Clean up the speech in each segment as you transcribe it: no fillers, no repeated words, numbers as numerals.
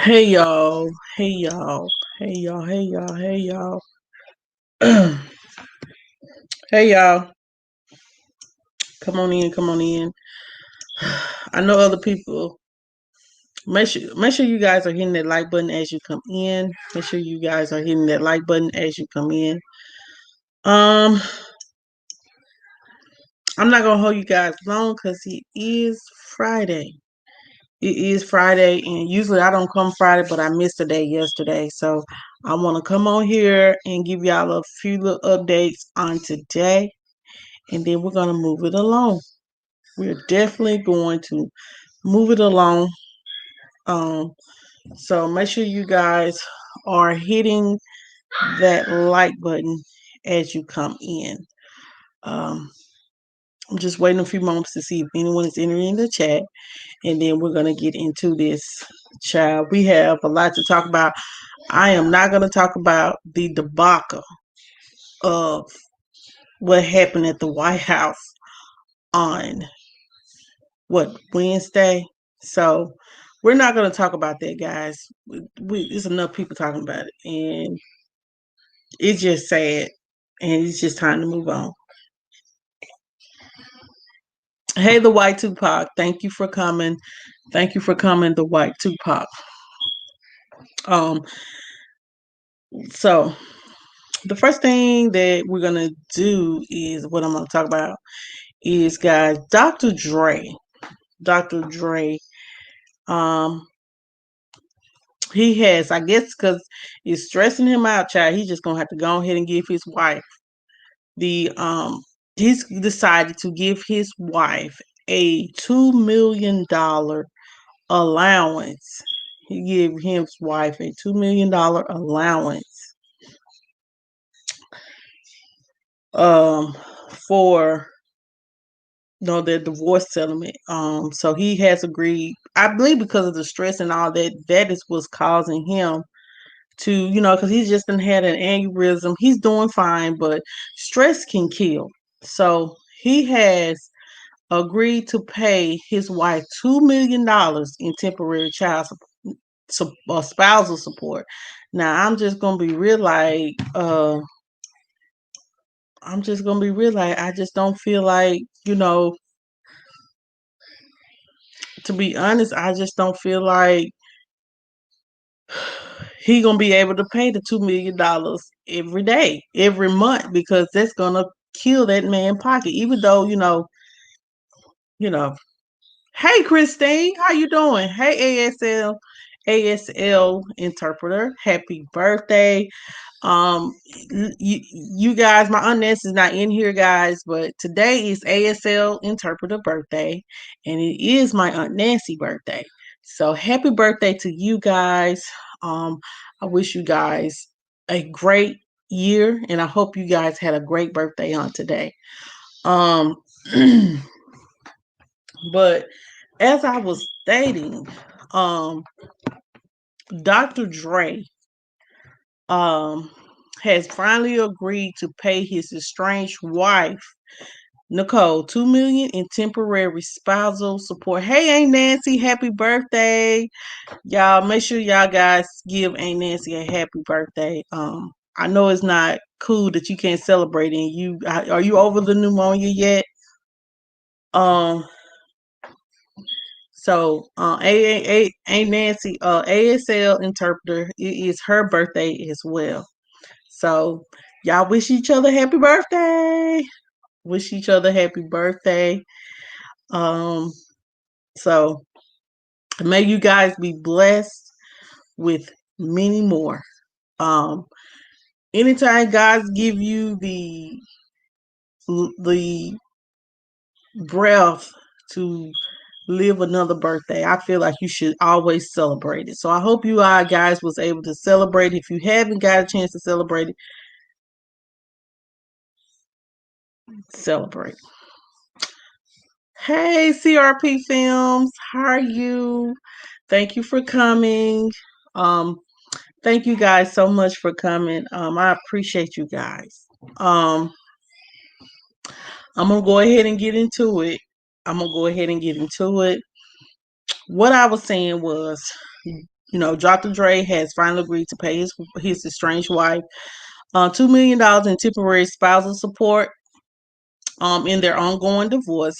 Hey y'all, hey y'all, hey y'all, hey y'all, hey y'all, hey y'all. Come on in. I know other people. Make sure you guys are hitting that like button as you come in. Make sure you guys are hitting that like button as you come in. Um, I'm not gonna hold you guys long because it is Friday. It is Friday, and usually I don't come Friday, but I missed a day yesterday, so I want to come on here and give y'all a few little updates on today, and then we're gonna move it along. We're definitely going to move it along. Um, so make sure you guys are hitting that like button as you come in. Um, I'm just waiting a few moments to see if anyone is entering the chat, and then we're gonna get into this. Child, we have a lot to talk about. I am not gonna talk about the debacle of what happened at the White House on Wednesday. So we're not going to talk about that, guys. There's enough people talking about it, and it's just sad, and it's just time to move on. Hey, the White Tupac, thank you for coming. Thank you for coming, the White Tupac. Um, so the first thing that we're gonna do is what I'm gonna talk about is, guys, Dr. Dre. Dr. Dre. Um, he has, I guess, because it's stressing him out, child. He's just gonna have to go ahead and give his wife the he's decided to give his wife a $2 million allowance. He gave his wife a $2 million allowance um for their divorce settlement. So he has agreed, I believe, because of the stress and all that, that is what's causing him to, because he's just done had an aneurysm. He's doing fine, but stress can kill. So he has agreed to pay his wife $2 million in temporary child spousal support. Now I'm just gonna be real, like I just don't feel like, to be honest, I just don't feel like he gonna be able to pay the $2 million every day, every month, because that's gonna kill that man pocket. Even though you know. Hey, Christine, how you doing? Hey, ASL interpreter, happy birthday. Um, you guys, my Aunt Nancy's not in here, guys, but today is ASL interpreter birthday, and it is my Aunt Nancy birthday. So happy birthday to you guys. I wish you guys a great year, and I hope you guys had a great birthday on today. Um, but as I was stating, Dr. Dre um, has finally agreed to pay his estranged wife, Nicole, $2 million in temporary spousal support. Hey, Aunt Nancy, happy birthday! Y'all, make sure y'all guys give Aunt Nancy a happy birthday. I know it's not cool that you can't celebrate, and are you over the pneumonia yet? Um, So, Aunt Nancy, ASL interpreter, it is her birthday as well. So, y'all wish each other happy birthday. Wish each other happy birthday. Um, so may you guys be blessed with many more. Um, Anytime God give you the breath to live another birthday, I feel like you should always celebrate it. So I hope you all guys was able to celebrate. If you haven't got a chance to celebrate it, celebrate. Hey, CRP Films, how are you? Thank you for coming. Um, thank you guys so much for coming. I appreciate you guys. I'm gonna go ahead and get into it. I'm gonna go ahead and get into it. What I was saying was Dr. Dre has finally agreed to pay his estranged wife $2 million in temporary spousal support in their ongoing divorce.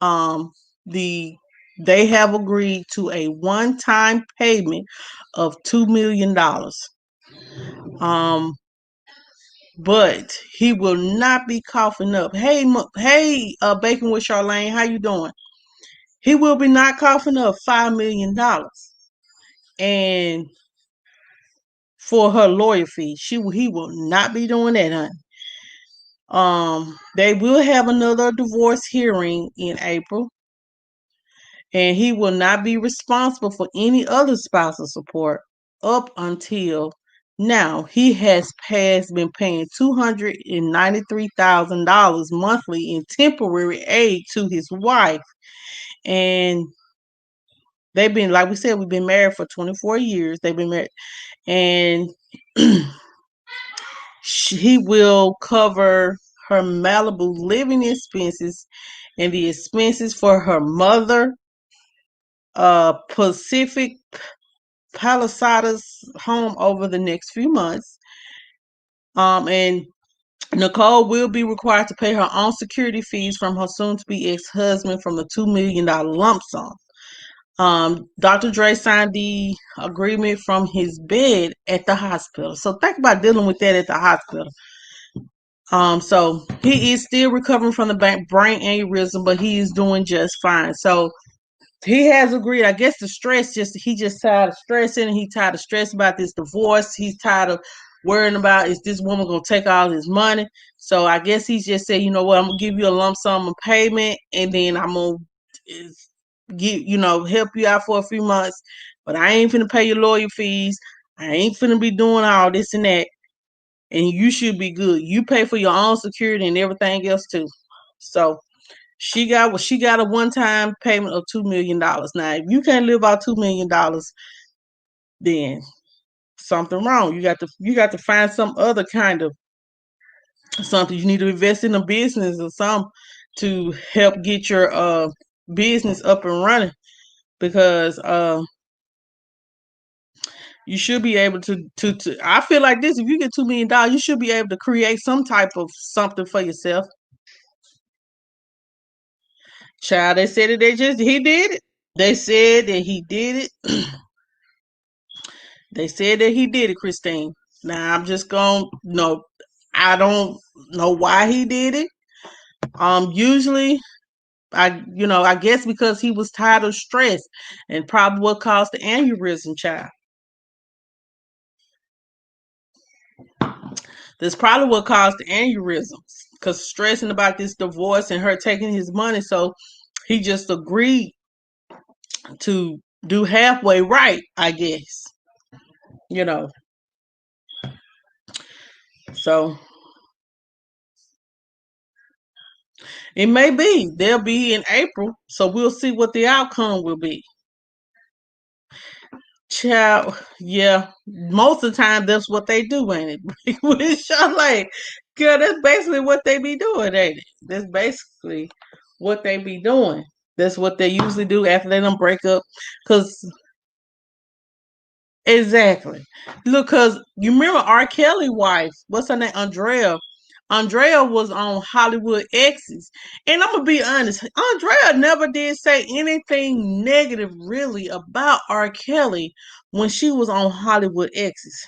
Um, the they have agreed to a one-time payment of $2 million. Um, but he will not be coughing up. Hey, Bacon with Charlene, how you doing? He will be not coughing up $5 million, and for her lawyer fee, he will not be doing that, honey. They will have another divorce hearing in April, and he will not be responsible for any other spousal support up until now. He has been paying $293,000 monthly in temporary aid to his wife, and they've been, like we said, we've been married for 24 years. They've been married, and he will cover her Malibu living expenses and the expenses for her mother, Pacific Palisades home over the next few months. And Nicole will be required to pay her own security fees from her soon-to-be ex-husband from the $2 million lump sum. Dr. Dre signed the agreement from his bed at the hospital. So think about dealing with that at the hospital. So he is still recovering from the brain aneurysm, but he is doing just fine. So he has agreed. I guess the stress he just tired of stressing, and he tired of stress about this divorce. He's tired of worrying about, is this woman gonna take all his money? So I guess he's just said, you know what, I'm gonna give you a lump sum of payment, and then I'm gonna help you out for a few months, but I ain't finna pay your lawyer fees. I ain't finna be doing all this and that, and you should be good. You pay for your own security and everything else too. So she got a one-time payment of $2 million. Now, if you can't live out $2 million, then something wrong. You got to find some other kind of something. You need to invest in a business or something to help get your business up and running, because you should be able to I feel like this: if you get $2 million, you should be able to create some type of something for yourself. Child, they said that he did it. They said that he did it. They said that he did it, Christine. Now I'm just going to no, I don't know why he did it. Usually I guess because he was tired of stress, and probably what caused the aneurysm, child. That's probably what caused the aneurysms, because stressing about this divorce and her taking his money. So he just agreed to do halfway right, I guess. You know. So it may be. They'll be in April. So we'll see what the outcome will be. Child, yeah. Most of the time that's what they do, ain't it? With Charlotte. Girl, that's basically what they be doing, ain't it? That's basically what they be doing. That's what they usually do after they don't break up. Cause exactly. Look, cause you remember R. Kelly wife, what's her name? Andrea. Andrea was on Hollywood Exes. And I'm gonna be honest, Andrea never did say anything negative really about R. Kelly when she was on Hollywood Exes.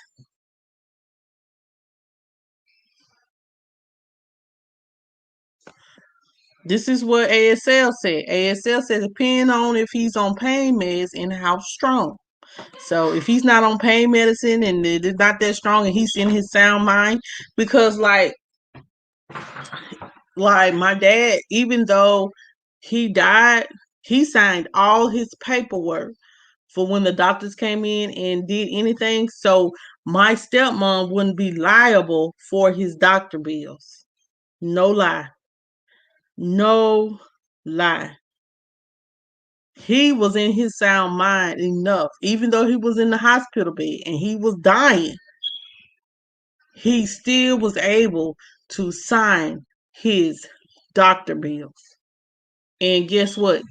This is what ASL said. ASL said depending on if he's on pain meds and how strong. So if he's not on pain medicine and it's not that strong and he's in his sound mind, because like my dad, even though he died, he signed all his paperwork for when the doctors came in and did anything. So my stepmom wouldn't be liable for his doctor bills. No lie. No lie. He was in his sound mind enough, even though he was in the hospital bed and he was dying, he still was able to sign his doctor bills. And guess what?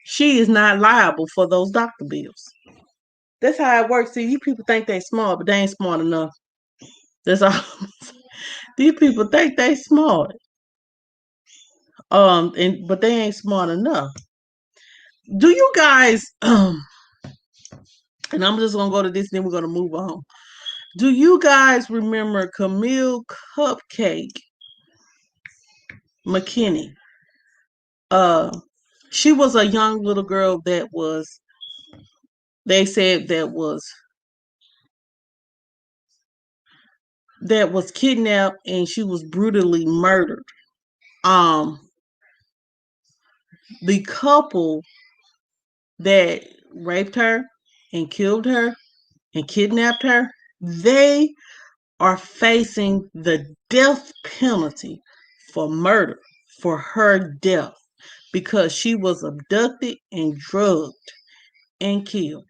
She is not liable for those doctor bills. That's how it works. See, you people think they smart, but they ain't smart enough. That's all. These people think they smart. And but they ain't smart enough. Do you guys and I'm just gonna go to this, then we're gonna move on. Do you guys remember Kamille Cupcake McKinney? Uh she was a young little girl that was they said that was kidnapped and she was brutally murdered. Um the couple that raped her and killed her and kidnapped her, they are facing the death penalty for murder, for her death, because she was abducted and drugged and killed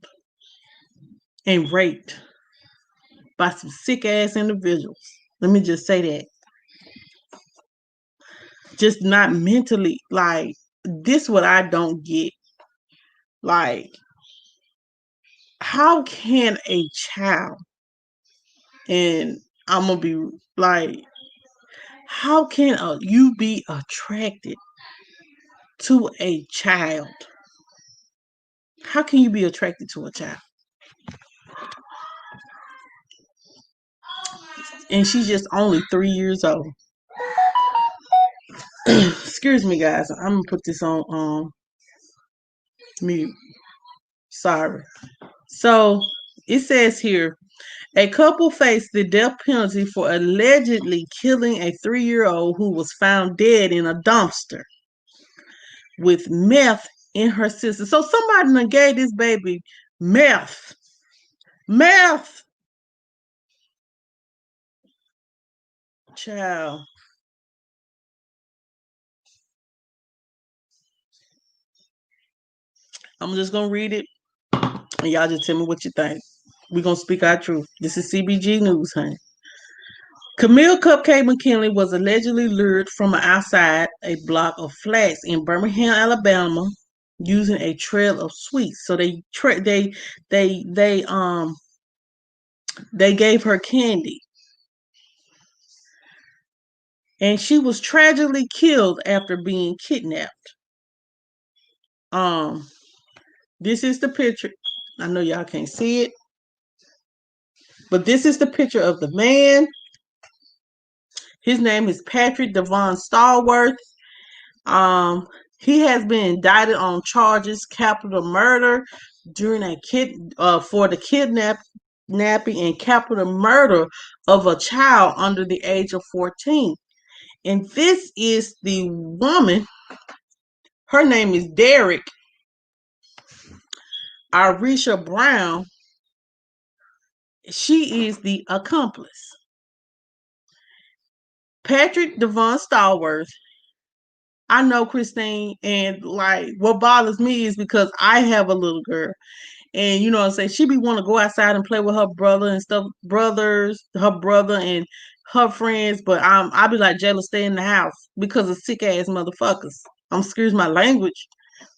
and raped by some sick ass individuals. Let me just say that. Just not mentally, like, this what I don't get. Like, how can a child, and I'm gonna be like, how can you be attracted to a child? How can you be attracted to a child? And she's just only 3 years old. Excuse me, guys. I'm gonna put this on mute. Sorry. So it says here, a couple faced the death penalty for allegedly killing a 3-year-old who was found dead in a dumpster with meth in her system. So somebody done gave this baby meth. Meth. Child. I'm just gonna read it and y'all just tell me what you think. We're gonna speak our truth. This is CBG News, honey. Kamille Cupcake McKinley was allegedly lured from outside a block of flats in Birmingham, Alabama, using a trail of sweets. So they gave her candy, and she was tragically killed after being kidnapped. Um, this is the picture. I know y'all can't see it, but this is the picture of the man. His name is Patrick Devon Stallworth. Um, he has been indicted on charges capital murder during for the kidnapping and capital murder of a child under the age of 14. And this is the woman. Her name is Derek Arisha Brown. She is the accomplice. Patrick Devon Stallworth. I know Christine, and like what bothers me is because I have a little girl. And you know what I'm saying, she be want to go outside and play with her brother and stuff, her brother and her friends, but I be like, Jayla, stay in the house because of sick ass motherfuckers. I'm excuse my language,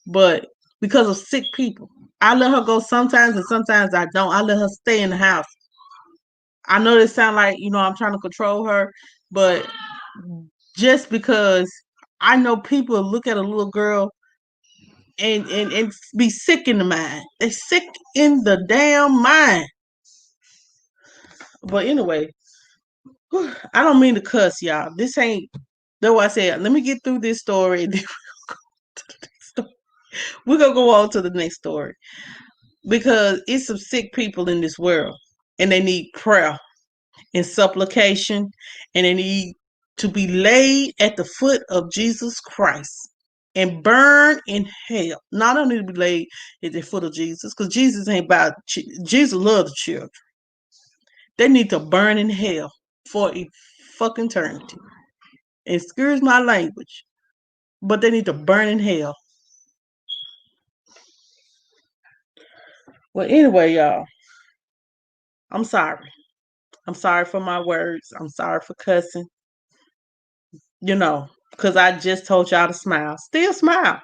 but because of sick people. I let her go sometimes and sometimes I don't. I let her stay in the house. I know this sound like, I'm trying to control her, but just because I know people look at a little girl and be sick in the mind. They sick in the damn mind. But anyway, I don't mean to cuss, y'all. This ain't, though I said, let me get through this story and then we're going to go on to the next story. Because it's some sick people in this world and they need prayer and supplication and they need to be laid at the foot of Jesus Christ and burn in hell. Not only to be laid at the foot of Jesus, because Jesus ain't about, Jesus loves the children. They need to burn in hell for a fucking eternity. Excuse my language, but they need to burn in hell. Well, anyway, y'all, I'm sorry. I'm sorry for my words. I'm sorry for cussing. Because I just told y'all to smile. Still smile.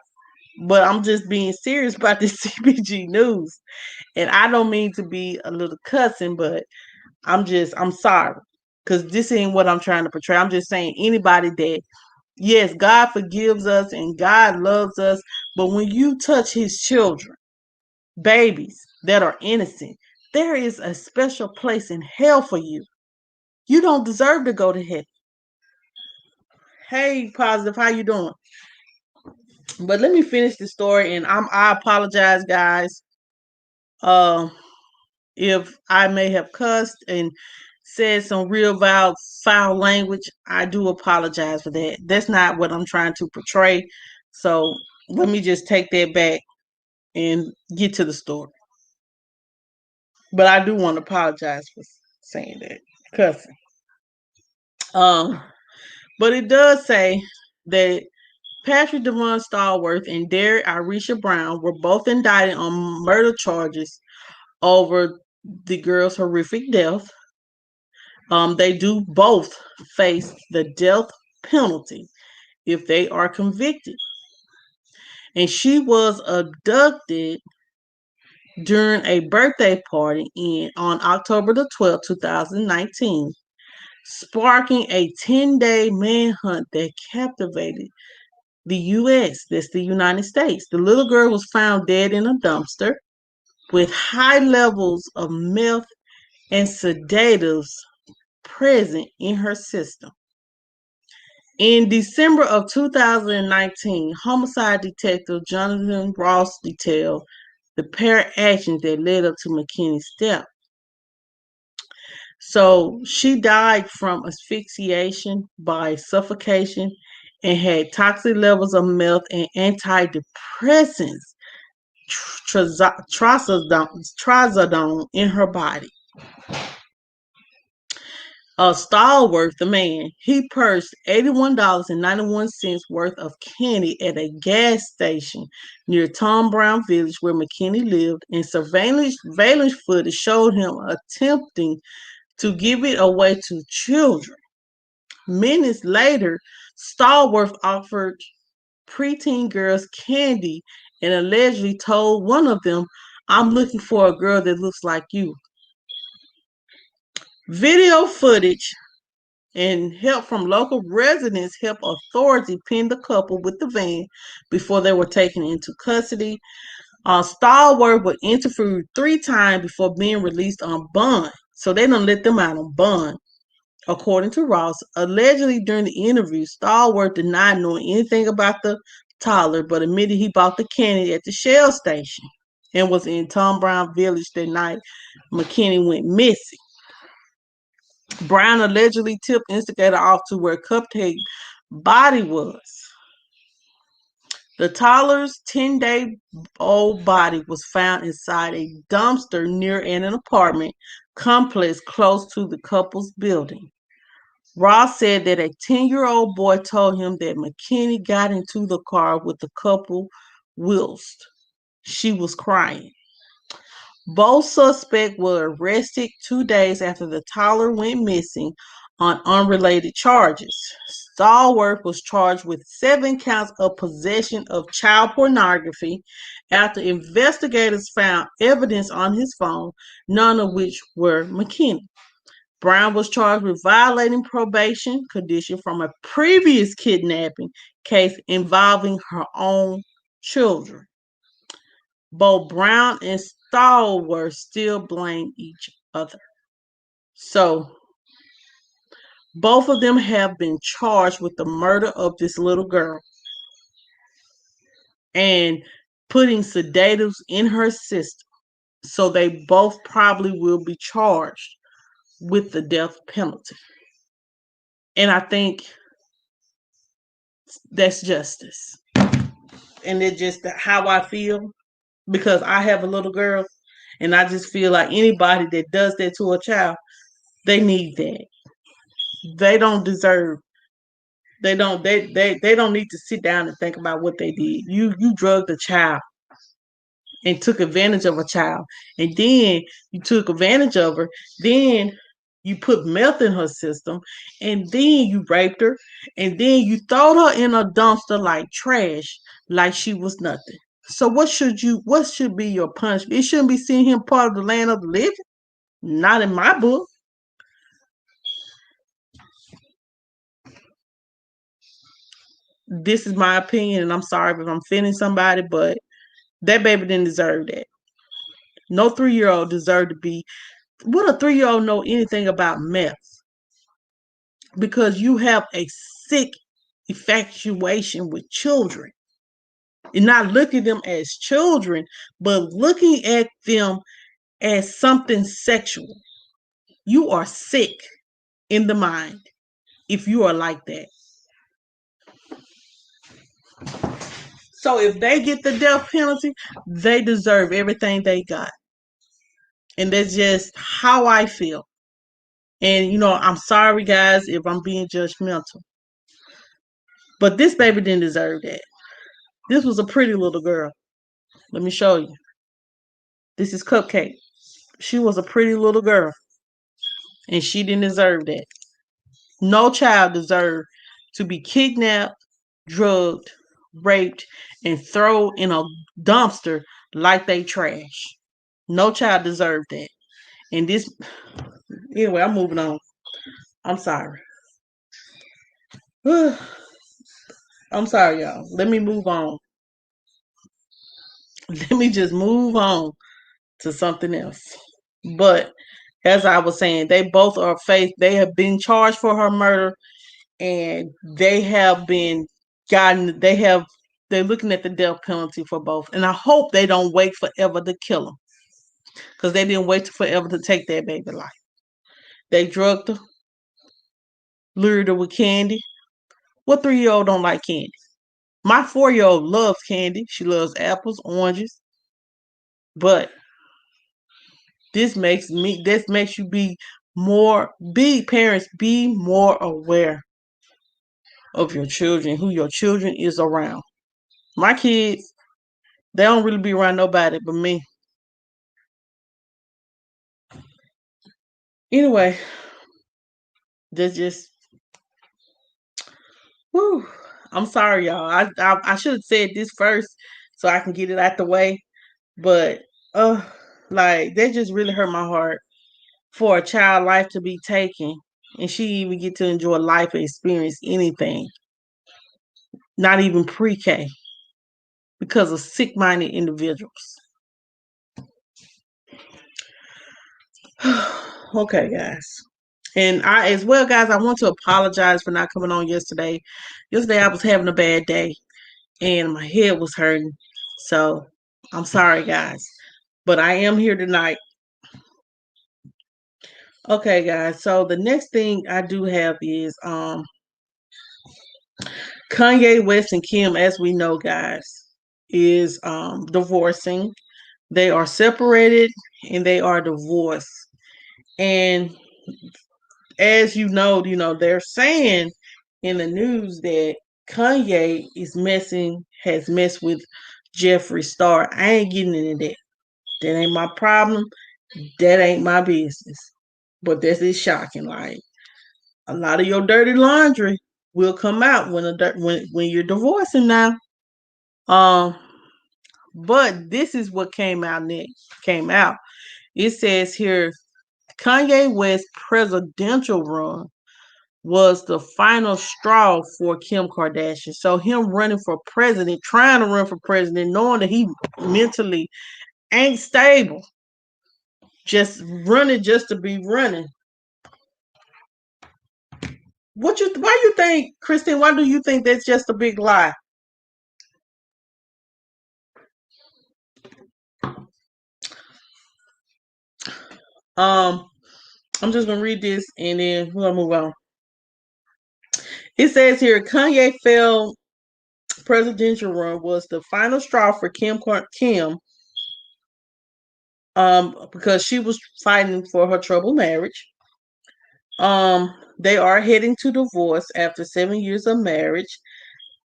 But I'm just being serious about this CBG news. And I don't mean to be a little cussing, but I'm sorry. Because this ain't what I'm trying to portray. I'm just saying anybody that, yes, God forgives us and God loves us. But when you touch his children, babies that are innocent, there is a special place in hell for you. You don't deserve to go to heaven. Hey, Positive, how you doing? But let me finish the story, and I apologize, guys. Um, if I may have cussed and said some real foul language, I do apologize for that. That's not what I'm trying to portray. So let me just take that back and get to the story. But I do want to apologize for saying that cussing. Um, but it does say that Patrick Devon Stallworth and Derek Irisha Brown were both indicted on murder charges over the girl's horrific death. They do both face the death penalty if they are convicted. And she was abducted during a birthday party on October the 12th, 2019, sparking a 10-day manhunt that captivated the U.S. That's the United States. The little girl was found dead in a dumpster with high levels of meth and sedatives present in her system. In December of 2019, homicide detective Jonathan Ross detailed the pair of actions that led up to McKinney's death. So she died from asphyxiation by suffocation and had toxic levels of meth and antidepressants, trazodone in her body. Stallworth, the man, he purchased $81.91 worth of candy at a gas station near Tom Brown Village where McKinney lived, and surveillance footage showed him attempting to give it away to children. Minutes later, Stallworth offered preteen girls candy and allegedly told one of them, "I'm looking for a girl that looks like you." Video footage and help from local residents helped authorities pin the couple with the van before they were taken into custody. Stallworth was interviewed 3 times before being released on bond. So they don't let them out on bond. According to Ross, allegedly during the interview, Stallworth denied knowing anything about the toddler, but admitted he bought the candy at the Shell station and was in Tom Brown Village that night McKinney went missing. Brown allegedly tipped instigator off to where Cupcake's body was. The toddler's 10-day-old body was found inside a dumpster near an apartment complex close to the couple's building. Ross said that a 10-year-old boy told him that McKinney got into the car with the couple whilst she was crying. Both suspects were arrested 2 days after the toddler went missing on unrelated charges. Stallworth was charged with 7 counts of possession of child pornography after investigators found evidence on his phone, none of which were McKinney. Brown was charged with violating probation condition from a previous kidnapping case involving her own children. Both Brown and Stallworth still blame each other. So, both of them have been charged with the murder of this little girl and putting sedatives in her system. So, they both probably will be charged with the death penalty. And I think that's justice. And it's just how I feel because I have a little girl and I just feel like anybody that does that to a child, they need that. They don't deserve. They don't need to sit down and think about what they did. You drugged a child and took advantage of a child. And then you took advantage of her. Then You put meth in her system, and then you raped her, and then you throw her in a dumpster like trash, like she was nothing. So what should be your punishment? It shouldn't be seeing him part of the land of the living. Not in my book. This is my opinion, and I'm sorry if I'm offending somebody, but that baby didn't deserve that. No 3-year-old deserved to be. Would a 3-year-old know anything about meth? Because you have a sick infatuation with children. You're not looking at them as children, but looking at them as something sexual. You are sick in the mind if you are like that. So if they get the death penalty, they deserve everything they got. And that's just how I feel. And I'm sorry guys if I'm being judgmental. But this baby didn't deserve that. This was a pretty little girl. Let me show you. This is Cupcake. She was a pretty little girl. And she didn't deserve that. No child deserved to be kidnapped, drugged, raped, and thrown in a dumpster like they trash. No child deserved that. And this, anyway, I'm moving on. I'm sorry. I'm sorry, y'all. Let me move on. Let me just move on to something else. But as I was saying, they both are faced. They have been charged for her murder, and they have been gotten. They're looking at the death penalty for both, and I hope they don't wait forever to kill them, because they didn't wait forever to take that baby life. They drugged her, lured her with candy. What 3-year-old don't like candy? My 4-year-old loves candy. She loves apples, oranges, but this makes you be parents, be more aware of your children, who your children is around. My kids, they don't really be around nobody but me. Anyway, that's just whew. I'm sorry, y'all. I should have said this first so I can get it out the way. But like that just really hurt my heart for a child life to be taken, and she even get to enjoy life and experience anything. Not even pre-K, because of sick-minded individuals. Okay, guys. And as well, guys, I want to apologize for not coming on yesterday. Yesterday I was having a bad day and my head was hurting. So I'm sorry, guys. But I am here tonight. Okay, guys. So the next thing I do have is Kanye West and Kim, as we know, guys, is divorcing. They are separated and they are divorced. And as they're saying in the news that Kanye has messed with Jeffree Star. I ain't getting into that. That ain't my problem. That ain't my business. But this is shocking. Like, a lot of your dirty laundry will come out when you're divorcing now. Um, but this is what came out next. Came out. It says here, Kanye West presidential run was the final straw for Kim Kardashian. So him running for president, trying to run for president, knowing that he mentally ain't stable, just running just to be running. Why you think, Christine, why do you think that's just a big lie? I'm just gonna read this and then we're gonna move on. It says here, Kanye failed presidential run was the final straw for Kim, because she was fighting for her troubled marriage. They are heading to divorce after 7 years of marriage.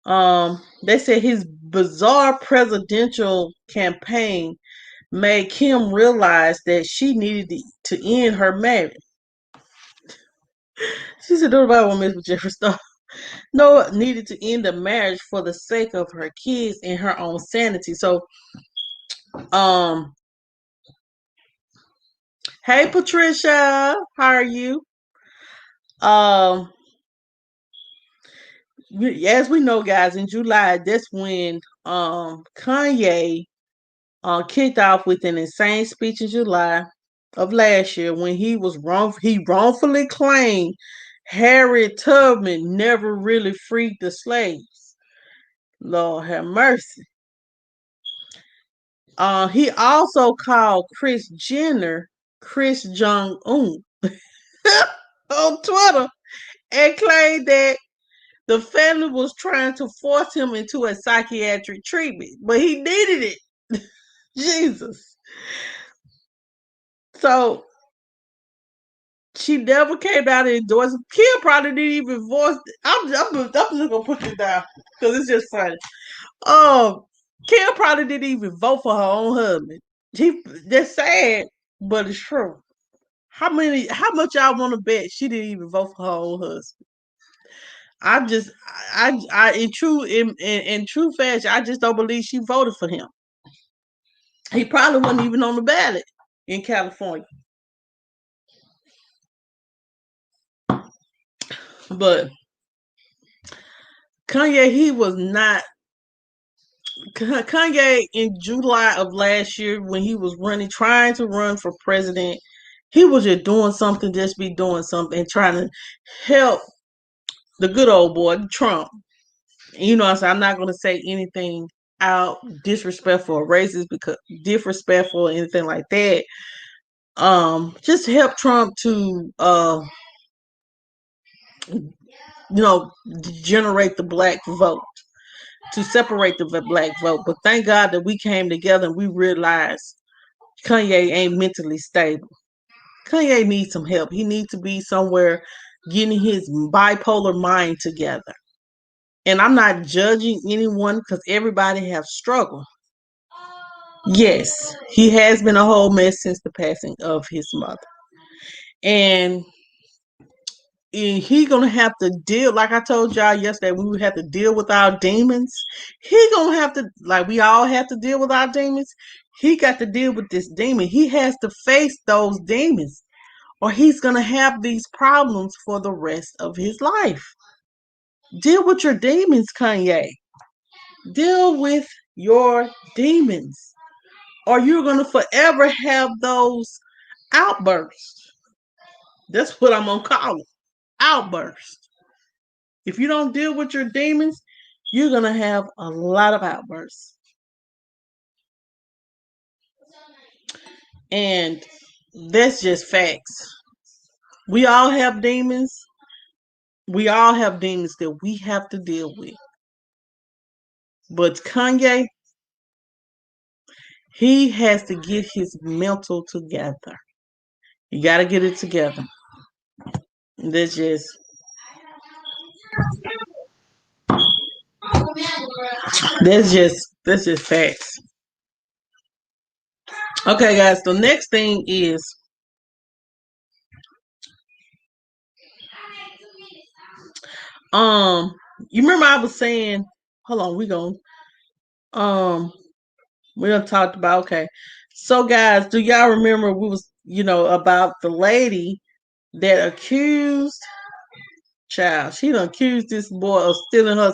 They said his bizarre presidential campaign made Kim realize that she needed to end her marriage. She said nobody want to mess with Jeffree Star. Noah needed to end the marriage for the sake of her kids and her own sanity. So, um, hey Patricia, how are you? Um, as we know, guys, in July, that's when Kanye kicked off with an insane speech in July of last year when he wrongfully claimed Harriet Tubman never really freed the slaves. Lord have mercy. He also called Kris Jenner Chris Jong Un on Twitter and claimed that the family was trying to force him into a psychiatric treatment, but he needed it. Jesus. So she never came out and endorsed. Kim probably didn't even voice. I'm just gonna put this down because it's just funny. Um, Kim probably didn't even vote for her own husband. That's sad, but it's true. How much y'all want to bet she didn't even vote for her own husband? I just, in true fashion, I just don't believe she voted for him. He probably wasn't even on the ballot in California. But Kanye, he was not. Kanye in July of last year when he was trying to run for president, he was just doing something, just be doing something, trying to help the good old boy Trump. You know, I'm not going to say anything out disrespectful or racist because disrespectful or anything like that. Just help Trump to generate the black vote, to separate the black vote. But thank God that we came together and we realized Kanye ain't mentally stable. Kanye needs some help. He needs to be somewhere getting his bipolar mind together. And I'm not judging anyone because everybody have struggled. Yes, he has been a whole mess since the passing of his mother. And he gonna have to deal, like I told y'all yesterday, we would have to deal with our demons. He gonna have to, like we all have to deal with our demons. He got to deal with this demon. He has to face those demons, or he's gonna have these problems for the rest of his life. Deal with your demons, Kanye. Deal with your demons, or you're gonna forever have those outbursts. That's what I'm gonna call it. Outbursts. If you don't deal with your demons, you're going to have a lot of outbursts. And that's just facts. We all have demons. We all have demons that we have to deal with. But Kanye, he has to get his mental together. You got to get it together. That's just that's just facts. Okay, guys. The next thing is um you remember I was saying, hold on, um we done talked about, okay. So guys, do y'all remember we was, about the lady that accused child, she done accused this boy of stealing her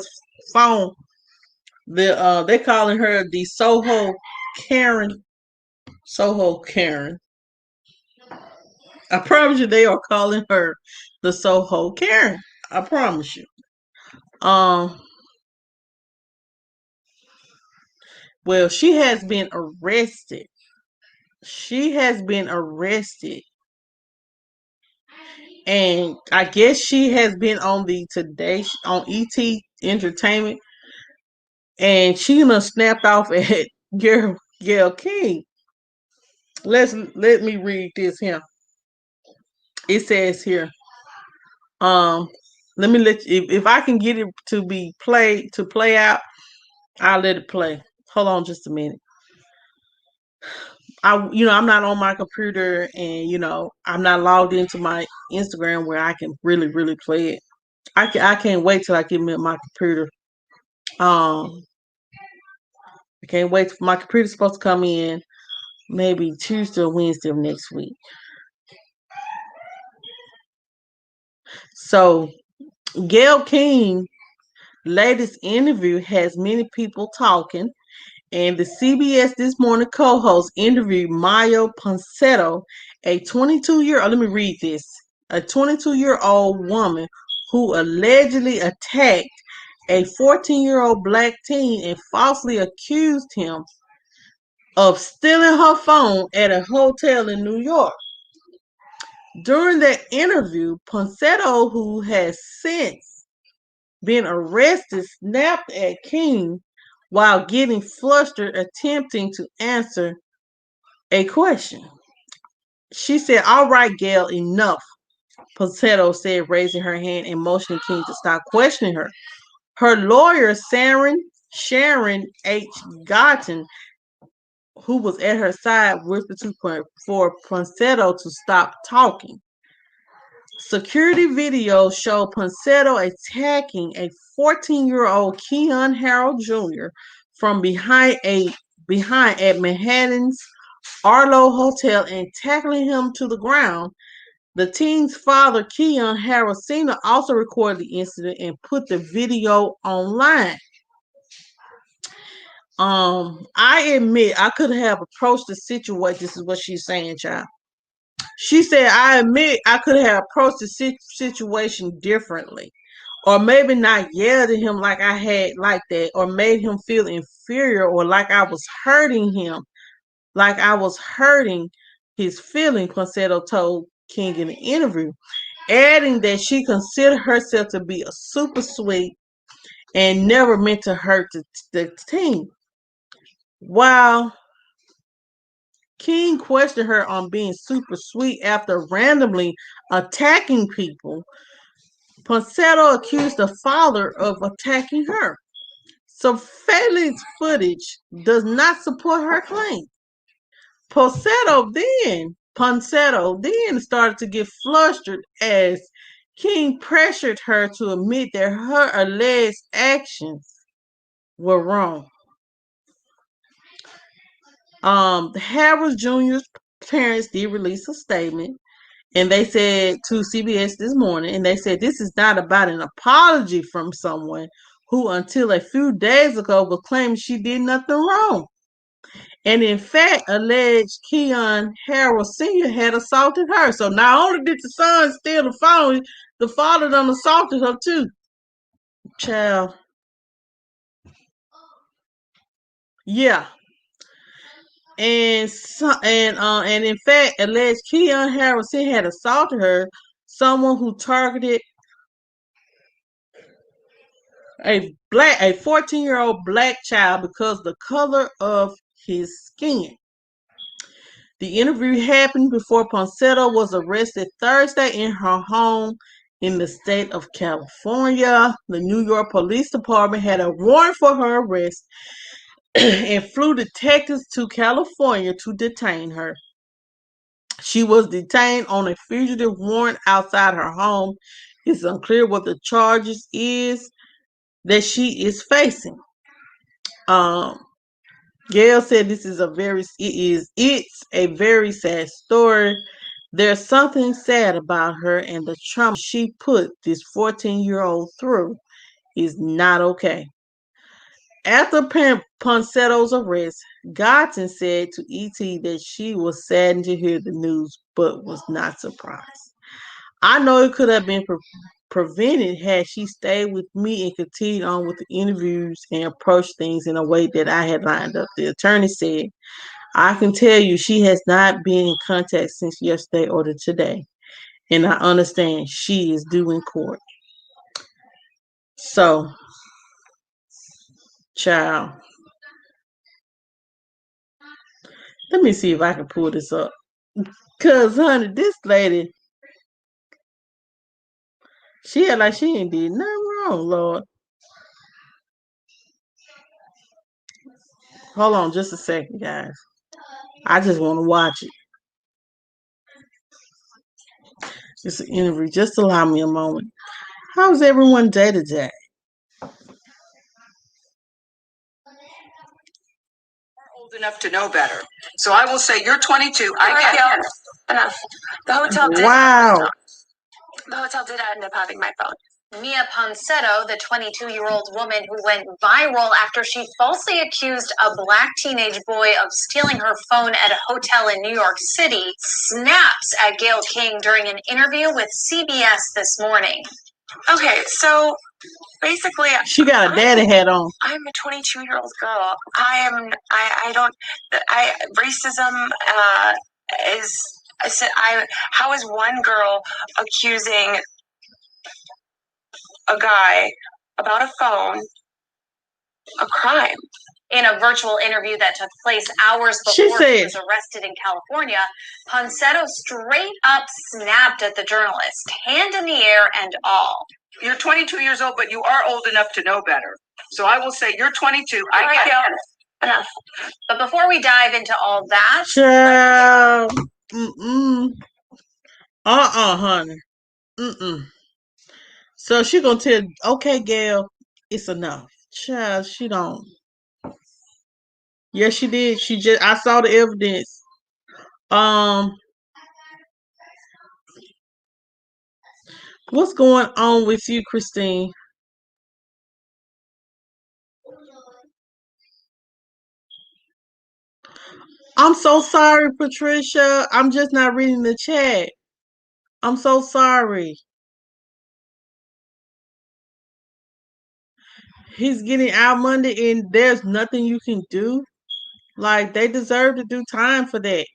phone. They calling her the Karen. Soho Karen. I promise you they are calling her the Soho Karen. I promise you. Um well, she has been arrested. She has been arrested. And I guess she has been on the Today on ET Entertainment, and she done snapped off at Gail King. Let me read this here. It says here, um, let me let you, if I can get it to be play out, I'll let it play. Hold on just a minute. I'm not on my computer, and I'm not logged into my Instagram where I can really, really play it. I can't wait till I get me my computer. Um, I can't wait. My computer's supposed to come in maybe Tuesday or Wednesday of next week. So Gayle King latest interview has many people talking, and the CBS This Morning co-host interviewed Miya Ponsetto, a 22-year-old. Let me read this. A 22-year-old woman who allegedly attacked a 14-year-old black teen and falsely accused him of stealing her phone at a hotel in New York. During that interview, Ponsetto, who has since been arrested, snapped at King while getting flustered attempting to answer a question. She said, "All right, Gayle, enough," Ponsetto said, raising her hand and motioning King to stop questioning her. Her lawyer, Sharon H. Gotten, who was at her side, whispered for Ponsetto to stop talking. Security video showed Ponsetto attacking a 14-year-old Keon Harold Jr. from behind at Manhattan's Arlo Hotel and tackling him to the ground. The teen's father, Keon Harold Sr., also recorded the incident and put the video online. I admit I could have approached the situation. This is what she's saying, child. She said, "I admit I could have approached the situation differently, or maybe not yelled at him like I had like that, or made him feel inferior, or like I was hurting him, like I was hurting his feelings," Ponsetto told King in the interview, adding that she considered herself to be a super sweet and never meant to hurt the teen. While King questioned her on being super sweet after randomly attacking people, Ponsetto accused the father of attacking her. Surveillance footage does not support her claim. Ponsetto then started to get flustered as King pressured her to admit that her alleged actions were wrong. The Harris Jr.'s parents did release a statement, and they said to CBS this morning, and they said this is not about an apology from someone who until a few days ago was claiming she did nothing wrong. And in fact, alleged Keon Harold Sr. had assaulted her. So not only did the son steal the phone, the father done assaulted her too. Child. Yeah. And in fact, alleged Keon Harold Sr. had assaulted her, someone who targeted a 14-year-old black child because of the color of his skin. The interview happened before Ponsetto was arrested Thursday in her home in the state of California. The New York Police Department had a warrant for her arrest and flew detectives to California to detain her. She was detained on a fugitive warrant outside her home. It's unclear what the charges is that she is facing. Gayle said it's a very sad story. There's something sad about her, and the trauma she put this 14-year-old through is not okay. After Ponsetto's arrest, Gotten said to ET that she was saddened to hear the news, but was not surprised. "I know it could have been prevented had she stayed with me and continued on with the interviews and approached things in a way that I had lined up," the attorney said. "I can tell you she has not been in contact since yesterday or today, and I understand she is due in court." So, child, let me see if I can pull this up. Cause honey, this lady, she had like she ain't did nothing wrong, Lord. Hold on just a second, guys. I just want to watch it. It's an interview. Just allow me a moment. How's everyone day today? Old enough to know better. So I will say you're 22. I can't. Enough. The hotel did. Wow. The hotel did end up having my phone. Miya Ponsetto, the 22-year-old woman who went viral after she falsely accused a black teenage boy of stealing her phone at a hotel in New York City, snaps at Gayle King during an interview with CBS this morning. Okay, so basically, She got a daddy hat on. I'm a 22-year-old girl. Racism is, how is one girl accusing a guy about a phone a crime? In a virtual interview that took place hours before he was arrested in California, Ponsetto straight up snapped at the journalist, hand in the air and all. You're 22 years old, but you are old enough to know better. So I will say you're 22. I can't. Enough. But before we dive into all that, Child. Honey. So she gonna tell, okay, Gail, it's enough. Child, she don't. Yes, she did. I saw the evidence. What's going on with you, Christine? I'm so sorry, Patricia. I'm just not reading the chat. I'm so sorry. He's getting out Monday and there's nothing you can do. Like, they deserve to do time for that.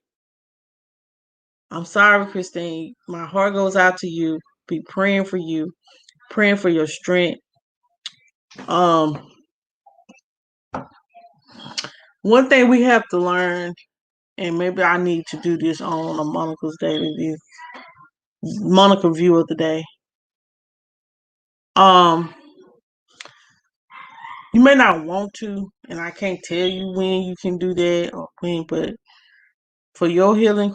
I'm sorry, Christine. My heart goes out to you. Be praying for you, praying for your strength. One thing we have to learn, and maybe I need to do this on a Monica's Daily View, Monica View of the Day. You may not want to, and I can't tell you when you can do that or when, but for your healing,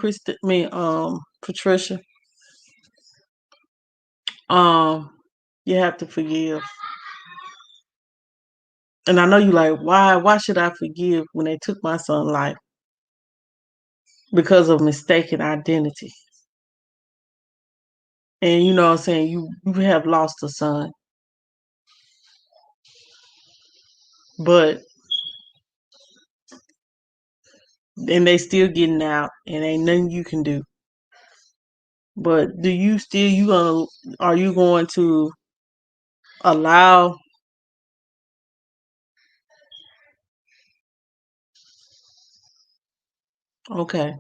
Patricia, you have to forgive. And I know you like, why should I forgive when they took my son's life? Because of mistaken identity. And you know what I'm saying, you have lost a son. But and they still getting out and ain't nothing you can do. But are you going to allow okay.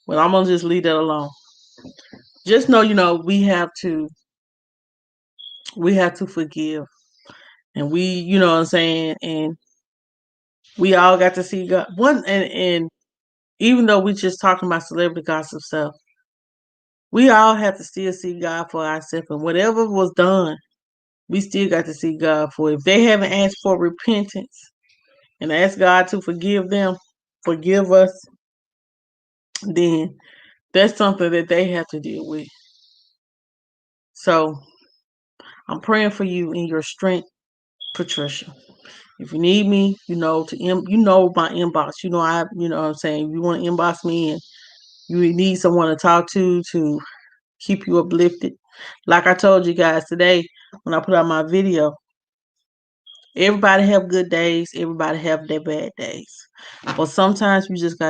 Well, I'm gonna just leave that alone. Just know, we have to forgive. And you know what I'm saying, and we all got to see God. And even though we just talking about celebrity gossip stuff, we all have to still see God for ourselves. And whatever was done, we still got to see God for it. If they haven't asked for repentance and asked God to forgive them, forgive us, then that's something that they have to deal with. So I'm praying for you in your strength, Patricia. If you need me, my inbox. You know what I'm saying. If you want to inbox me and you need someone to talk to keep you uplifted. Like I told you guys today when I put out my video, everybody have good days. Everybody have their bad days. But sometimes you just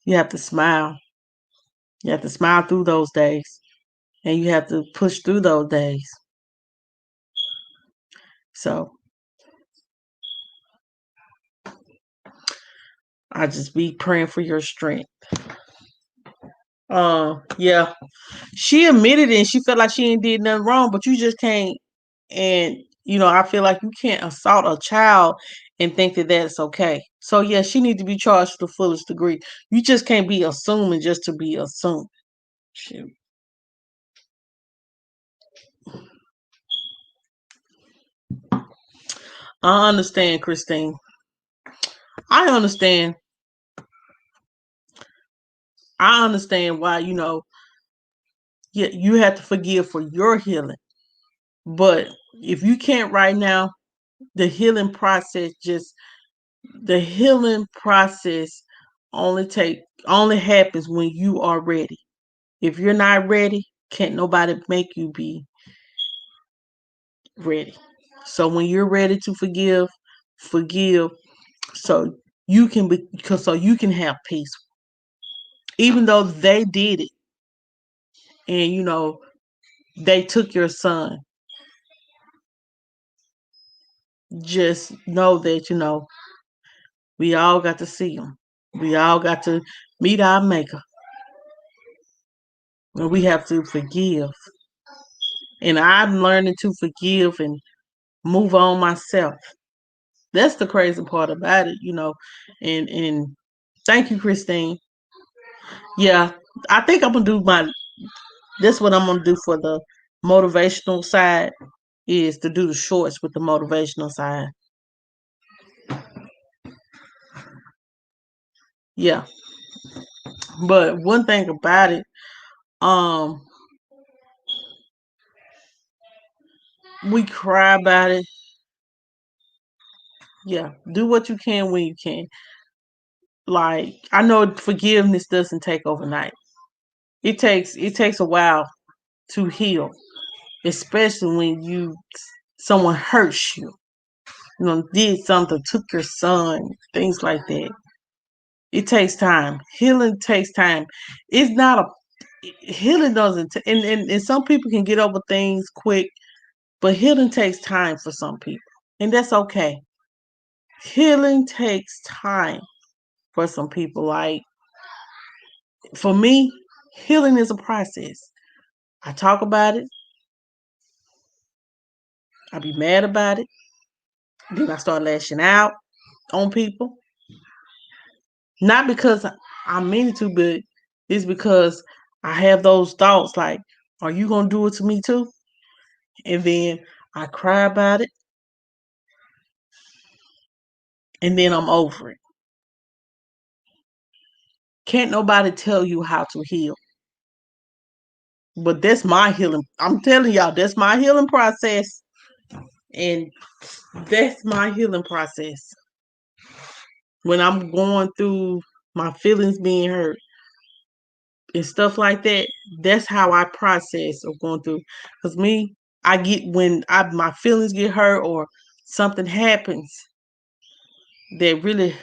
you have to smile. You have to smile through those days. And you have to push through those days. So I just be praying for your strength. Yeah. She admitted it and she felt like she ain't did nothing wrong, but you just can't. And, I feel like you can't assault a child and think that that's okay. So, yeah, she needs to be charged to the fullest degree. You just can't be assuming just to be assuming. Shoot. I understand, Christine. I understand. I understand why, you have to forgive for your healing. But if you can't right now, the healing process only happens when you are ready. If you're not ready, can't nobody make you be ready. So when you're ready to forgive so you can have peace. Even though they did it and they took your son, just know that we all got to see him. We all got to meet our maker. And we have to forgive. And I'm learning to forgive and move on myself. That's the crazy part about it. And thank you, Christine. Yeah, I think I'm gonna do that's what I'm gonna do for the motivational side is to do the shorts with the motivational side. Yeah. But one thing about it, um, we cry about it. Yeah. Do what you can when you can. Like I know forgiveness doesn't take overnight. It takes a while to heal, especially when someone hurts you. Did something, took your son, things like that. It takes time. Healing takes time. It's not healing doesn't, and some people can get over things quick, but healing takes time for some people, and that's okay. Healing takes time for some people. Like for me, healing is a process. I talk about it. I be mad about it. Then I start lashing out on people. Not because I mean to, but it's because I have those thoughts like, are you going to do it to me too? And then I cry about it. And then I'm over it. Can't nobody tell you how to heal. But that's my healing. I'm telling y'all, that's my healing process. And that's my healing process. When I'm going through my feelings being hurt and stuff like that, that's how I process of going through. Because I get when my feelings get hurt or something happens that really,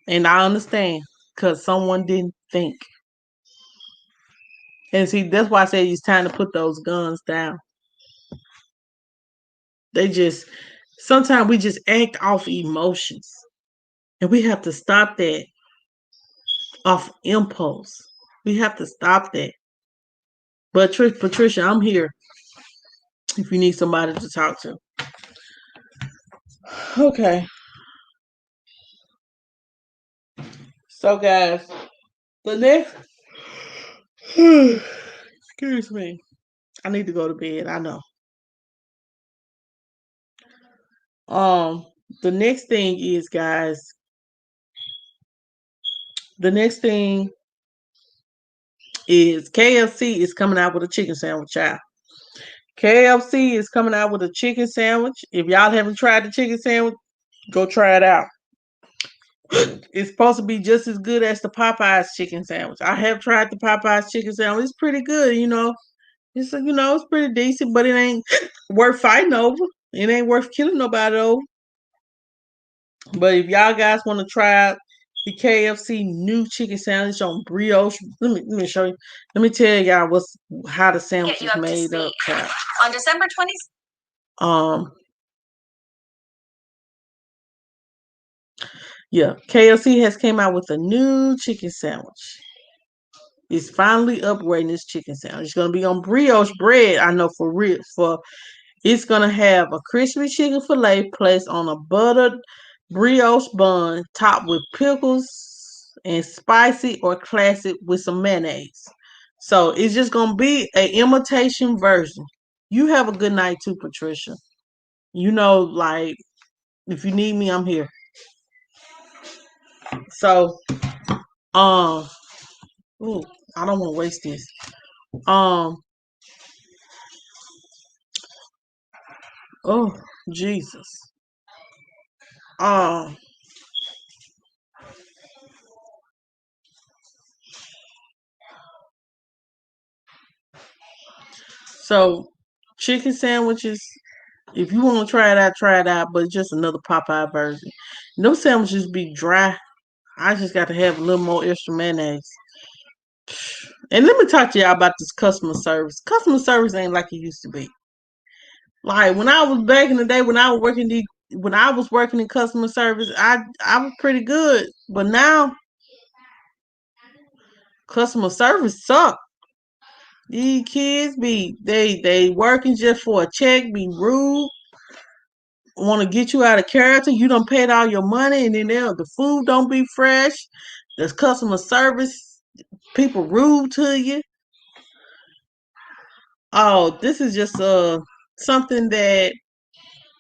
and I understand because someone didn't think. And see, that's why I say it's time to put those guns down. Sometimes we just act off emotions. And we have to stop that off impulse. We have to stop that. But Patricia, I'm here if you need somebody to talk to. Okay. So guys, the next excuse me. I need to go to bed, I know. The next thing is, guys, the next thing is KFC is coming out with a chicken sandwich, child. KFC is coming out with a chicken sandwich. If y'all haven't tried the chicken sandwich, go try it out. It's supposed to be just as good as the Popeyes chicken sandwich. I have tried the Popeyes chicken sandwich. It's pretty good, it's pretty decent, but it ain't worth fighting over. It ain't worth killing nobody over. But if y'all guys want to try out the KFC new chicken sandwich on brioche, let me show you. Let me tell y'all how the sandwich is made up. On December 20th. Yeah, KFC has came out with a new chicken sandwich. It's finally upgrading this chicken sandwich. It's gonna be on brioche bread. I know for real. It's gonna have a crispy chicken fillet placed on a buttered brioche bun, topped with pickles and spicy or classic with some mayonnaise. So it's just gonna be an imitation version. You have a good night too, Patricia. Like If you need me, I'm here. So, um, ooh, I don't want to waste this. Um, oh Jesus. Um, so chicken sandwiches. If you want to try it out, try it out. But it's just another Popeye version. Those sandwiches be dry. I just got to have a little more extra mayonnaise. And let me talk to y'all about this customer service. Customer service ain't like it used to be. Like when I was back in the day, when I was working in customer service, I was pretty good. But now customer service suck. These kids they working just for a check, be rude, want to get you out of character. You done paid all your money, and then the food don't be fresh. There's customer service, people rude to you. Oh, this is just something that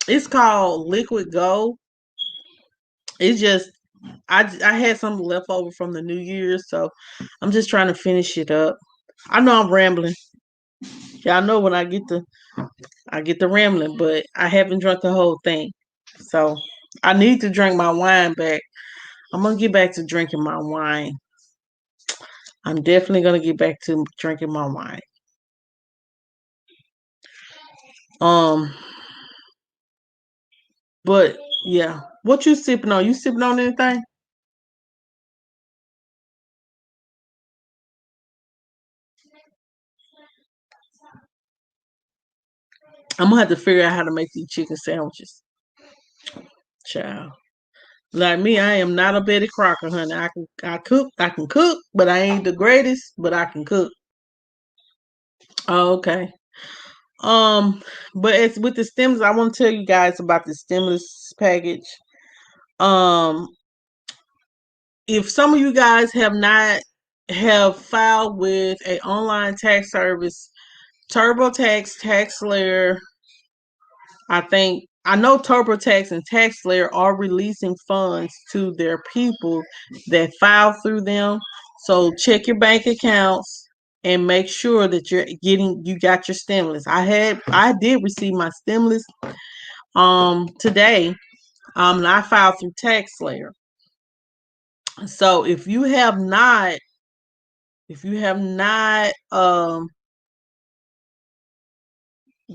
it's called liquid gold. It's just I had something left over from the New Year's, so I'm just trying to finish it up. I know I'm rambling. Y'all know when I get the rambling, but I haven't drunk the whole thing. So I need to drink my wine back. I'm gonna get back to drinking my wine. I'm definitely gonna get back to drinking my wine. Um, but yeah, what you sipping on? You sipping on anything? I'm gonna have to figure out how to make these chicken sandwiches, child. Like me, I am not a Betty Crocker, honey. I can cook, but I ain't the greatest, but I can cook. Oh, okay. Um, but it's with the stimulus. I want to tell you guys about the stimulus package. Um, if some of you guys have filed with a online tax service, TurboTax, TaxSlayer, I know TurboTax and TaxSlayer are releasing funds to their people that file through them. So check your bank accounts and make sure that you got your stimulus. I did receive my stimulus today. And I filed through TaxSlayer. So if you have not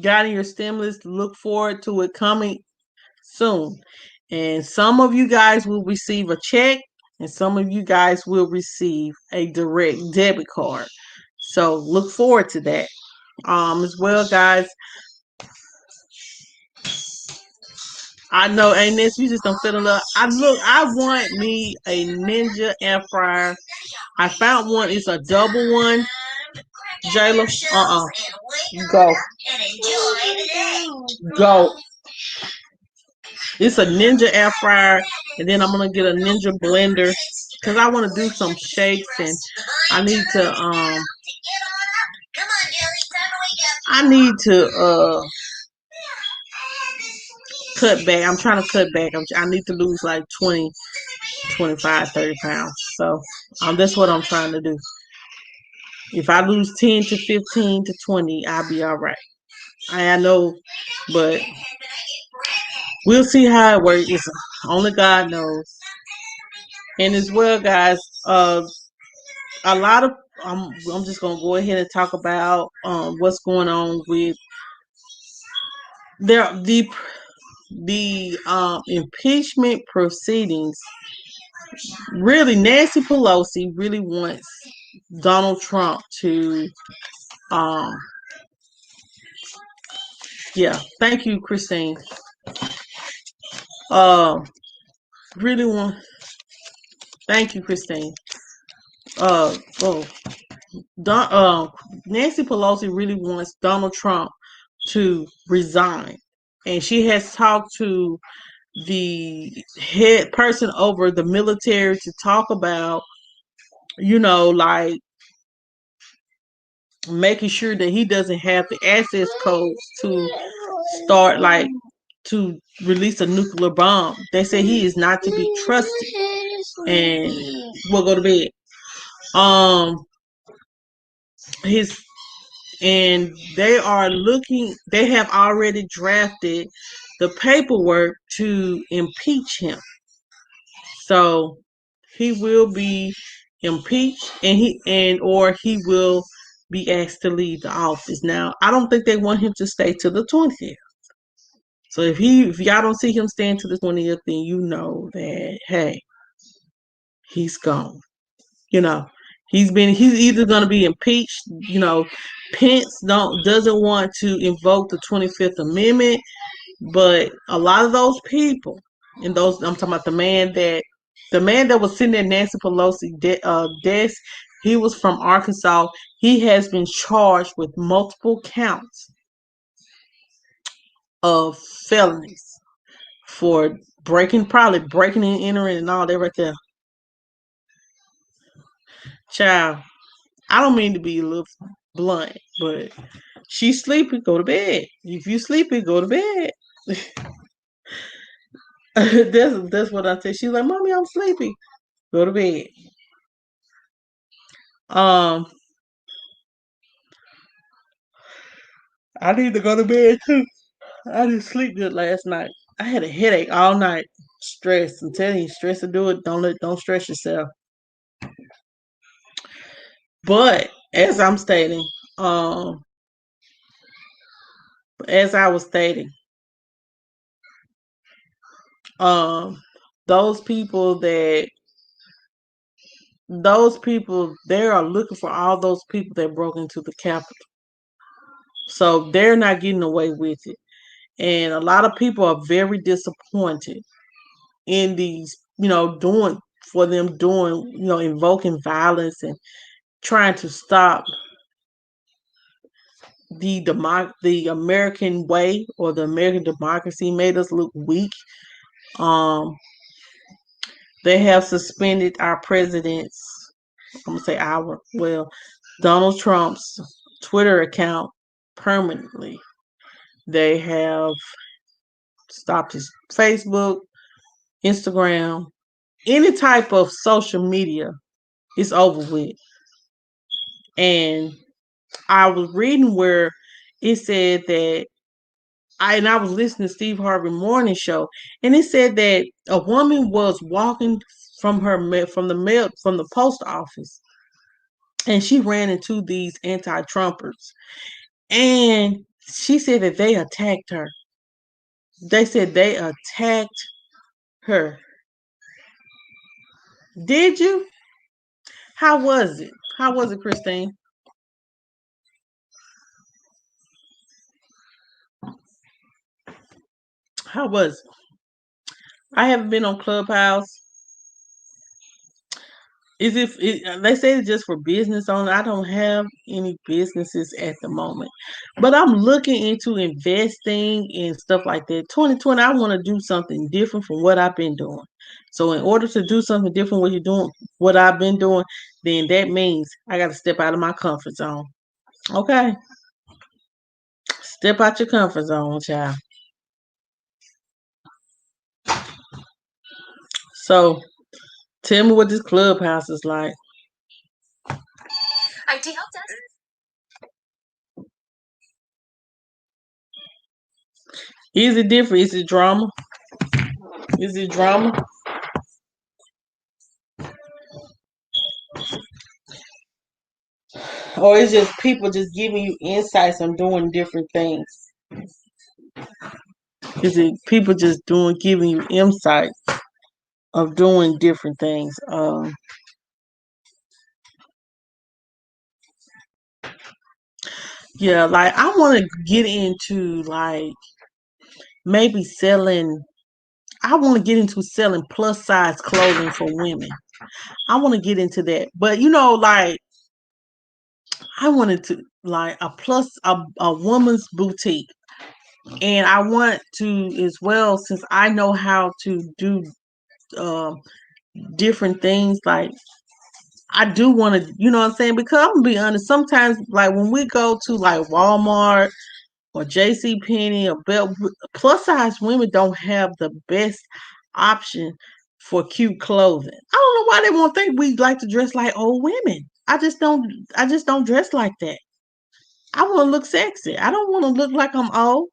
gotten your stimulus, look forward to it coming soon. And some of you guys will receive a check, and some of you guys will receive a direct debit card. So look forward to that. As well, guys. I know, ain't this? You just don't feel in love. I want me a Ninja air fryer. I found one. It's a double one. Jayla, go, go. It's a Ninja air fryer, and then I'm gonna get a Ninja blender because I want to do some shakes, and I need to I need to cut back. I'm trying to cut back. I need to lose like 20, 25, 30 pounds. So that's what I'm trying to do. If I lose 10 to 15 to 20, I'll be all right. I know, but we'll see how it works. Only God knows. And as well, guys, a lot of I'm just gonna go ahead and talk about what's going on with there the impeachment proceedings. Really, Nancy Pelosi really wants Donald Trump to um yeah, thank you, Christine. Uh really want thank you, Christine. Oh, Nancy Pelosi really wants Donald Trump to resign. And she has talked to the head person over the military to talk about, like making sure that he doesn't have the access codes to start like to release a nuclear bomb. They say he is not to be trusted. And we'll go to bed. His and they are looking. They have already drafted the paperwork to impeach him. So he will be impeached, or he will be asked to leave the office. Now, I don't think they want him to stay to the 20th. So if y'all don't see him staying to the 20th, then you know that, hey, he's gone. You know, he's either going to be impeached. You know, Pence doesn't want to invoke the 25th Amendment, but a lot of those people, and those I'm talking about the man that was sitting at Nancy Pelosi desk, he was from Arkansas. He has been charged with multiple counts of felonies for probably breaking and entering and all that right there. Child, I don't mean to be a little blunt, but she's sleepy, go to bed. If you sleepy, go to bed. That's what I say. She's like, Mommy, I'm sleepy. Go to bed. I need to go to bed too. I didn't sleep good last night. I had a headache all night. Stress. I'm telling you, stress to do it. Don't stress yourself. But as I'm stating, as I was stating, those people they are looking for all those people that broke into the Capitol. So they're not getting away with it. And a lot of people are very disappointed in these, doing, invoking violence and trying to stop the American way, or the American democracy made us look weak. They have suspended our president's, I'm gonna say Donald Trump's Twitter account permanently. They have stopped his Facebook, Instagram, any type of social media. It's over with. And I was reading where it said that I was listening to Steve Harvey morning show, and it said that a woman was walking from the post office, and she ran into these anti-Trumpers, and she said that they attacked her. They said they attacked her. Did you? How was it? How was it, Christine? How was it? I haven't been on Clubhouse. They say it's just for business only? I don't have any businesses at the moment, but I'm looking into investing and stuff like that. 2020, I want to do something different from what I've been doing. So in order to do something different, what I've been doing, then that means I got to step out of my comfort zone. Okay, step out your comfort zone, child. So tell me what this Clubhouse is like. Is it different? Is it drama? Is it drama? Or it's just people just giving you insights on doing different things? Is it people just giving you insights of doing different things? Yeah, like I want to get into maybe selling. I want to get into selling plus size clothing for women. I want to get into that, but I wanted to a woman's boutique, and I want to as well, since I know how to do different things. Like I do want to, you know what I'm saying? Because I'm gonna be honest, sometimes like when we go to like Walmart or JC Penney or Belt. Plus size women don't have the best option for cute clothing. I don't know why they won't think we like to dress like old women. I just don't. I just don't dress like that. I want to look sexy. I don't want to look like I'm old.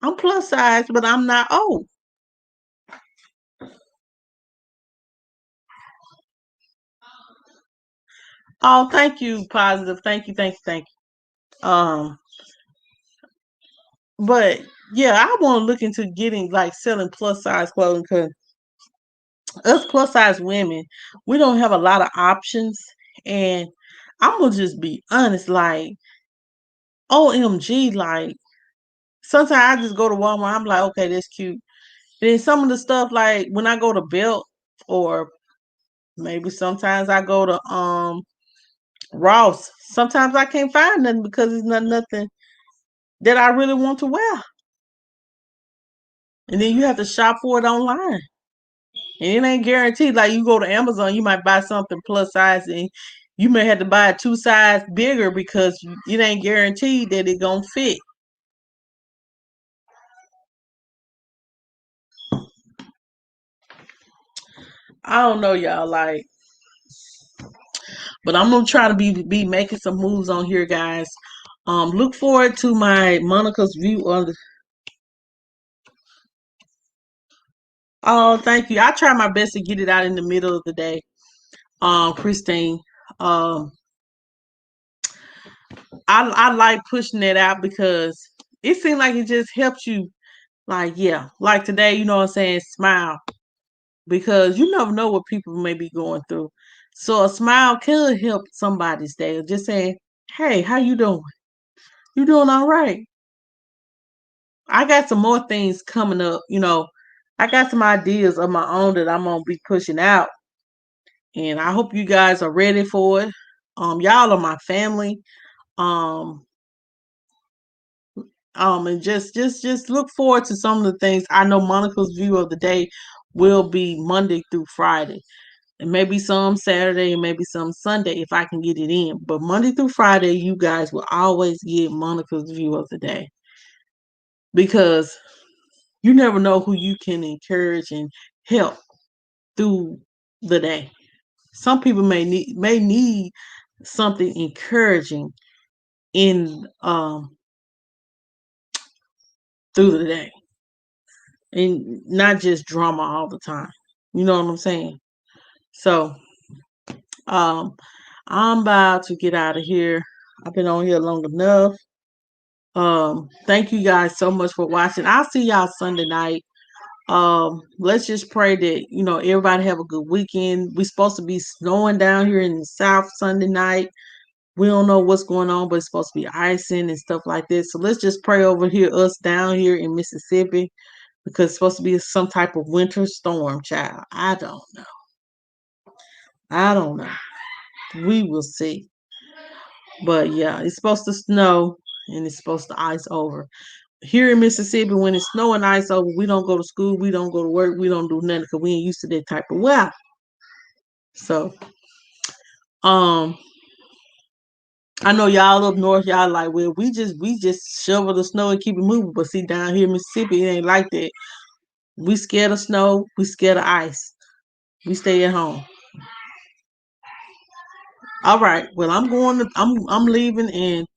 I'm plus size, but I'm not old. Oh, thank you, positive. Thank you, thank you, thank you. But yeah, I want to look into getting like selling plus size clothing because us plus size women, we don't have a lot of options. And I'm gonna just be honest, like OMG, like sometimes I just go to Walmart, I'm like, okay, that's cute. Then some of the stuff like when I go to Belt or maybe sometimes I go to Ross, sometimes I can't find nothing because it's nothing that I really want to wear. And then you have to shop for it online. And it ain't guaranteed. Like you go to Amazon, you might buy something plus size and you may have to buy it 2 size bigger because it ain't guaranteed that it gonna fit. I don't know, y'all, like, but I'm gonna try to be making some moves on here, guys. Look forward to my Monica's view on the. Oh, thank you. I try my best to get it out in the middle of the day. Christine. Um, I like pushing it out because it seems like it just helps you. Like, yeah, like today, you know what I'm saying? Smile because you never know what people may be going through. So a smile could help somebody's day. Just saying, hey, how you doing? You doing all right? I got some more things coming up. I got some ideas of my own that I'm gonna be pushing out, and I hope you guys are ready for it. Y'all are my family. Um, and just look forward to some of the things. I know Monica's view of the day will be Monday through Friday. And maybe some Saturday and maybe some Sunday if I can get it in. But Monday through Friday, you guys will always get Monica's view of the day. Because you never know who you can encourage and help through the day. Some people may need something encouraging in through the day. And not just drama all the time. You know what I'm saying? So um I'm about to get out of here. I've been on here long enough. Thank you guys so much for watching. I'll see y'all Sunday night. Let's just pray that everybody have a good weekend. We're supposed to be snowing down here in the South Sunday night. We don't know what's going on, but it's supposed to be icing and stuff like this. So let's just pray over here, us down here in Mississippi, because it's supposed to be some type of winter storm, child. I don't know. I don't know. We will see. But yeah, it's supposed to snow and it's supposed to ice over. Here in Mississippi, when it's snow and ice over, we don't go to school, we don't go to work, we don't do nothing because we ain't used to that type of weather. So, um, I know y'all up north, y'all like, well, we just shovel the snow and keep it moving. But see, down here in Mississippi, it ain't like that. We scared of snow, we scared of ice. We stay at home. All right. Well, I'm leaving, and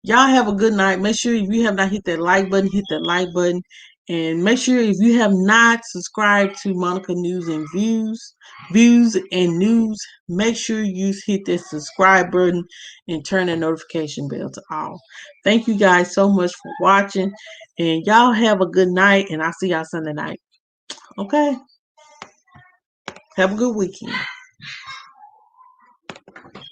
y'all have a good night. Make sure if you have not hit that like button, hit that like button. And make sure if you have not subscribed to Monica News and Views and News, make sure you hit that subscribe button and turn the notification bell to all. Thank you guys so much for watching. And y'all have a good night. And I'll see y'all Sunday night. Okay? Have a good weekend.